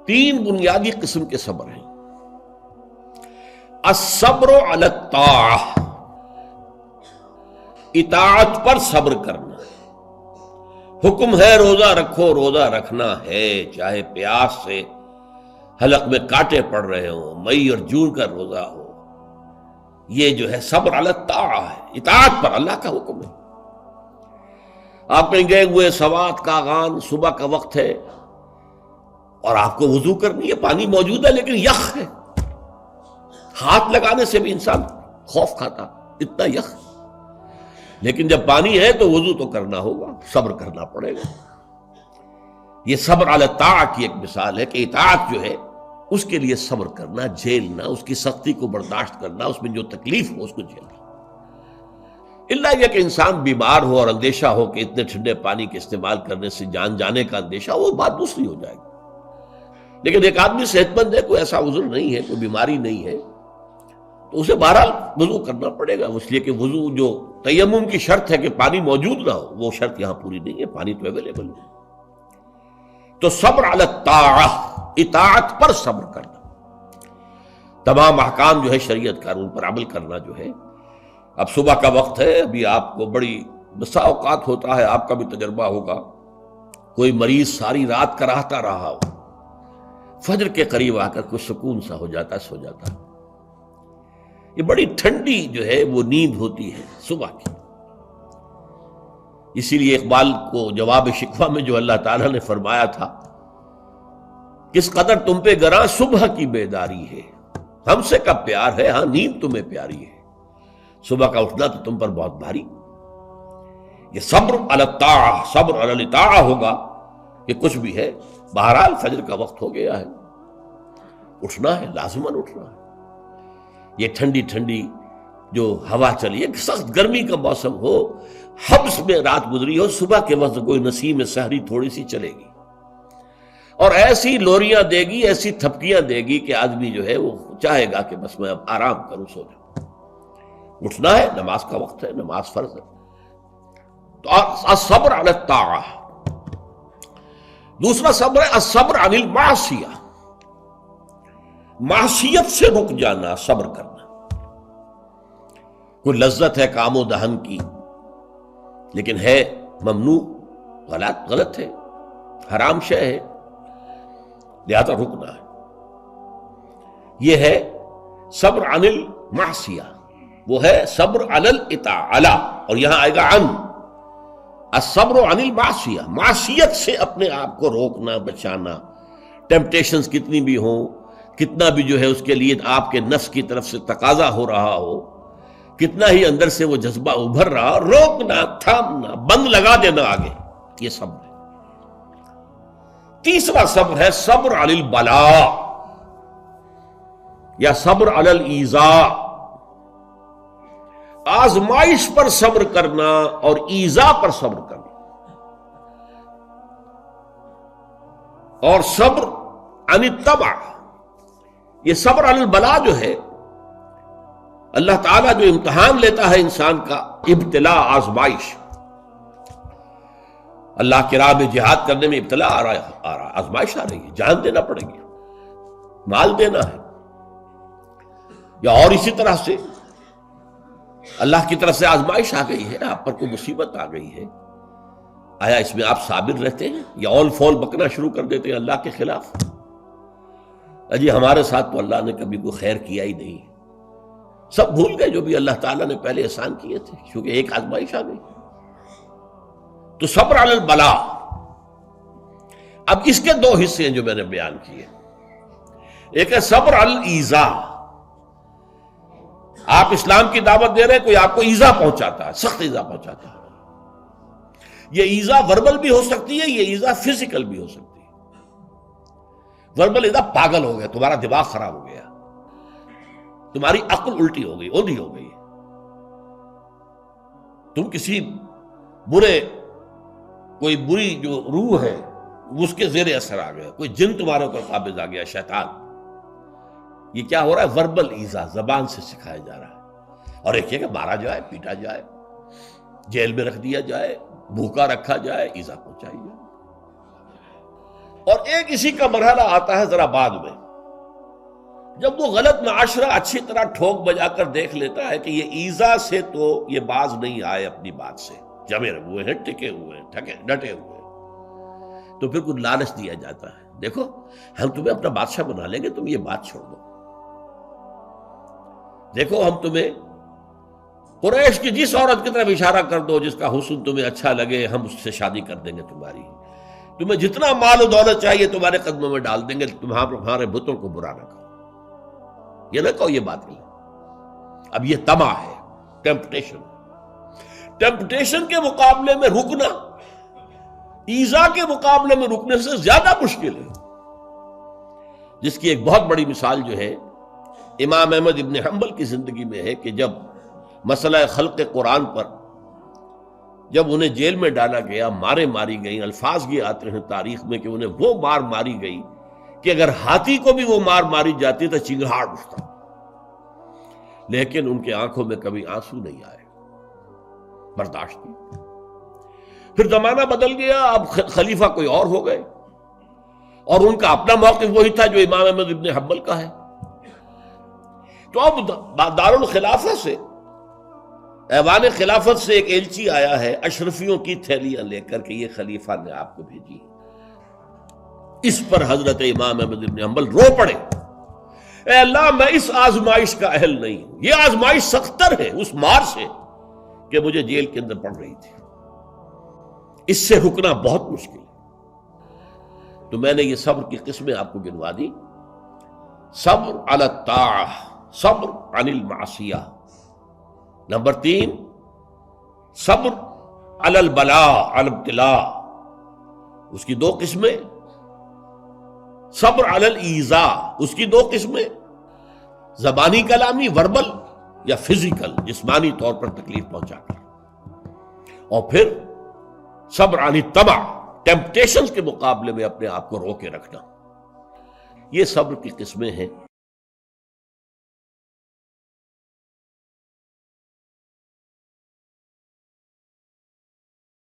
تین بنیادی قسم کے صبر ہیں. الصبر علی الطاعہ، اطاعت پر صبر کرنا. حکم ہے روزہ رکھو، روزہ رکھنا ہے، چاہے پیاس سے حلق میں کانٹے پڑ رہے ہوں، مئی اور جون کا روزہ ہو. یہ جو ہے صبر علی الطاعہ ہے، اطاعت پر، اللہ کا حکم ہے. آپ کہیں گئے ہوئے سوات کا اذان صبح کا وقت ہے اور آپ کو وضو کرنی ہے، پانی موجود ہے لیکن یخ ہے، ہاتھ لگانے سے بھی انسان خوف کھاتا، اتنا یخ. لیکن جب پانی ہے تو وضو تو کرنا ہوگا، صبر کرنا پڑے گا. یہ صبر علی الطاعہ کی ایک مثال ہے کہ اطاعت جو ہے اس کے لیے صبر کرنا، جھیلنا، اس کی سختی کو برداشت کرنا، اس میں جو تکلیف ہو اس کو جھیلنا. اللہ یہ کہ انسان بیمار ہو اور اندیشہ ہو کہ اتنے ٹھنڈے پانی کے استعمال کرنے سے جان جانے کا اندیشہ، وہ بات دوسری ہو جائے گی. لیکن ایک آدمی صحت مند ہے، کوئی ایسا عذر نہیں ہے، کوئی بیماری نہیں ہے، تو اسے بہرحال وضو کرنا پڑے گا. اس لیے کہ وضو جو تیمم کی شرط ہے کہ پانی موجود نہ ہو، وہ شرط یہاں پوری نہیں ہے، پانی تو اویلیبل ہے. تو صبر علی الطاعہ، اطاعت پر صبر کرنا، تمام احکام جو ہے شریعت کا ان پر عمل کرنا جو ہے. اب صبح کا وقت ہے، ابھی آپ کو بڑی بسا اوقات ہوتا ہے، آپ کا بھی تجربہ ہوگا، کوئی مریض ساری رات کراہتا رہا ہو، فجر کے قریب آ کر کچھ سکون سا ہو جاتا ہے، سو جاتا ہے. یہ بڑی ٹھنڈی جو ہے وہ نیند ہوتی ہے صبح کی. اسی لیے اقبال کو جواب شکوہ میں جو اللہ تعالیٰ نے فرمایا تھا، کس قدر تم پہ گراں صبح کی بیداری ہے، ہم سے کب پیار ہے، ہاں نیند تمہیں پیاری ہے، صبح کا اٹھنا تو تم پر بہت بھاری. یہ صبر علی الطاعہ، صبر علی الطاعہ ہوگا کہ کچھ بھی ہے، بہرحال فجر کا وقت ہو گیا ہے، اٹھنا ہے، لازماً اٹھنا ہے. یہ ٹھنڈی ٹھنڈی جو ہوا چلی ہے، سخت گرمی کا موسم ہو، حبس میں رات گزری ہو، صبح کے وقت کوئی نسیم سحری تھوڑی سی چلے گی اور ایسی لوریاں دے گی، ایسی تھپکیاں دے گی کہ آدمی جو ہے وہ چاہے گا کہ بس میں اب آرام کروں، سو جاؤں. اٹھنا ہے، نماز کا وقت ہے، نماز فرض ہے. تو الصبر علی الطاعہ. دوسرا صبر ہے الصبر عن المعصیہ، معصیت سے رک جانا، صبر کرنا. کوئی لذت ہے کام و دہن کی لیکن ہے ممنوع، غلط ہے، حرام شے ہے، لہذا رکنا ہے. یہ ہے صبر عن المعصیہ. وہ ہے صبر علی الاطاعہ، اور یہاں آئے گا عن الصبر عن المعصیہ، معصیت سے اپنے آپ کو روکنا، بچانا. ٹیمپٹیشنز کتنی بھی ہوں، کتنا بھی جو ہے اس کے لیے آپ کے نفس کی طرف سے تقاضا ہو رہا ہو، کتنا ہی اندر سے وہ جذبہ ابھر رہا، روکنا، تھامنا، بند لگا دینا آگے. یہ صبر ہے. تیسرا صبر ہے صبر علی البلاء یا صبر علی الایذاء، آزمائش پر صبر کرنا اور ایذا پر صبر کرنا. اور صبر عن الطبع، یہ صبر علی البلاء جو ہے، اللہ تعالیٰ جو امتحان لیتا ہے انسان کا، ابتلاء، آزمائش. اللہ کی راہ میں جہاد کرنے میں ابتلاء آ رہا، آزمائش آ رہی ہے، جان دینا پڑے گی، مال دینا ہے. یا اور اسی طرح سے اللہ کی طرف سے آزمائش آ گئی ہے، آپ پر کوئی مصیبت آ گئی ہے، آیا اس میں آپ صابر رہتے ہیں یا اول فول بکنا شروع کر دیتے ہیں اللہ کے خلاف؟ اجی ہمارے ساتھ تو اللہ نے کبھی کوئی خیر کیا ہی نہیں، سب بھول گئے جو بھی اللہ تعالیٰ نے پہلے احسان کیے تھے، کیونکہ ایک آزمائش آ گئی. تو صبر علی البلاء. اب اس کے دو حصے ہیں جو میں نے بیان کیے. ایک ہے صبر علی الایذاء، آپ اسلام کی دعوت دے رہے ہیں، کوئی آپ کو ایذا پہنچاتا ہے، سخت ایذا پہنچاتا ہے. یہ ایذا وربل بھی ہو سکتی ہے، یہ ایذا فزیکل بھی ہو سکتی ہے. وربل ایذا، پاگل ہو گیا، تمہارا دماغ خراب ہو گیا، تمہاری عقل الٹی ہو گئی، اوندھی ہو گئی، تم کسی کوئی بری جو روح ہے اس کے زیر اثر آ گیا، کوئی جن تمہارے اوپر قابض آ گیا، شیطان. یہ کیا ہو رہا ہے؟ وربل ایذا، زبان سے سکھایا جا رہا ہے. اور ایک یہ کہ مارا جائے، پیٹا جائے، جیل میں رکھ دیا جائے، بھوکا رکھا جائے، ایذا پہنچائی جائے. اور ایک اسی کا مرحلہ آتا ہے ذرا بعد میں، جب وہ غلط معاشرہ اچھی طرح ٹھوک بجا کر دیکھ لیتا ہے کہ یہ ایذا سے تو یہ باز نہیں آئے، اپنی بات سے جمے ہوئے ہیں، ٹکے ہوئے ہیں، ڈٹے ہوئے ہیں، تو پھر کچھ لالچ دیا جاتا ہے، دیکھو ہم تمہیں اپنا بادشاہ بنا لیں گے، تم یہ بات چھوڑ دو، دیکھو ہم تمہیں قریش کی جس عورت کی طرف اشارہ کر دو جس کا حسن تمہیں اچھا لگے، ہم اس سے شادی کر دیں گے تمہاری، تمہیں جتنا مال و دولت چاہیے تمہارے قدموں میں ڈال دیں گے، تمہارے بتوں کو برا نہ کہو، یہ نہ کہو یہ بات نہیں۔ اب یہ طمع ہے، ٹیمپٹیشن کے مقابلے میں رکنا ایذا کے مقابلے میں رکنے سے زیادہ مشکل ہے، جس کی ایک بہت بڑی مثال جو ہے امام احمد ابن حنبل کی زندگی میں ہے کہ جب مسئلہ خلق قرآن پر جب انہیں جیل میں ڈالا گیا، مارے ماری گئیں، الفاظ یہ آتے ہیں تاریخ میں کہ انہیں وہ مار ماری گئی کہ اگر ہاتھی کو بھی وہ مار ماری جاتی تو چنگھاڑ اٹھتا، لیکن ان کے آنکھوں میں کبھی آنسو نہیں آئے، برداشت کی۔ پھر زمانہ بدل گیا، اب خلیفہ کوئی اور ہو گئے، اور ان کا اپنا موقف وہی تھا جو امام احمد ابن حنبل کا ہے۔ تو اب دارالخلافہ سے، ایوان خلافت سے ایک ایلچی آیا ہے اشرفیوں کی تھیلیاں لے کر کے یہ خلیفہ نے آپ کو بھیجی۔ اس پر حضرت امام احمد ابن حنبل رو پڑے، اے اللہ میں اس آزمائش کا اہل نہیں ہوں، یہ آزمائش سختر ہے اس مار سے کہ مجھے جیل کے اندر پڑ رہی تھی، اس سے رکنا بہت مشکل ہے۔ تو میں نے یہ صبر کی قسمیں آپ کو گنوا دی۔ صبر علی الطاعہ، صبر عن المعصیہ۔ نمبر 3، صبر علی البلاء، علی الابتلاء، اس کی 2 قسمیں۔ صبر علی الایذاء، اس کی 2 قسمیں، زبانی کلامی وربل یا فزیکل جسمانی طور پر تکلیف پہنچا کر، اور پھر صبر عن الطمع، ٹیمپٹیشنز کے مقابلے میں اپنے آپ کو رو کے رکھنا۔ یہ صبر کی قسمیں ہیں۔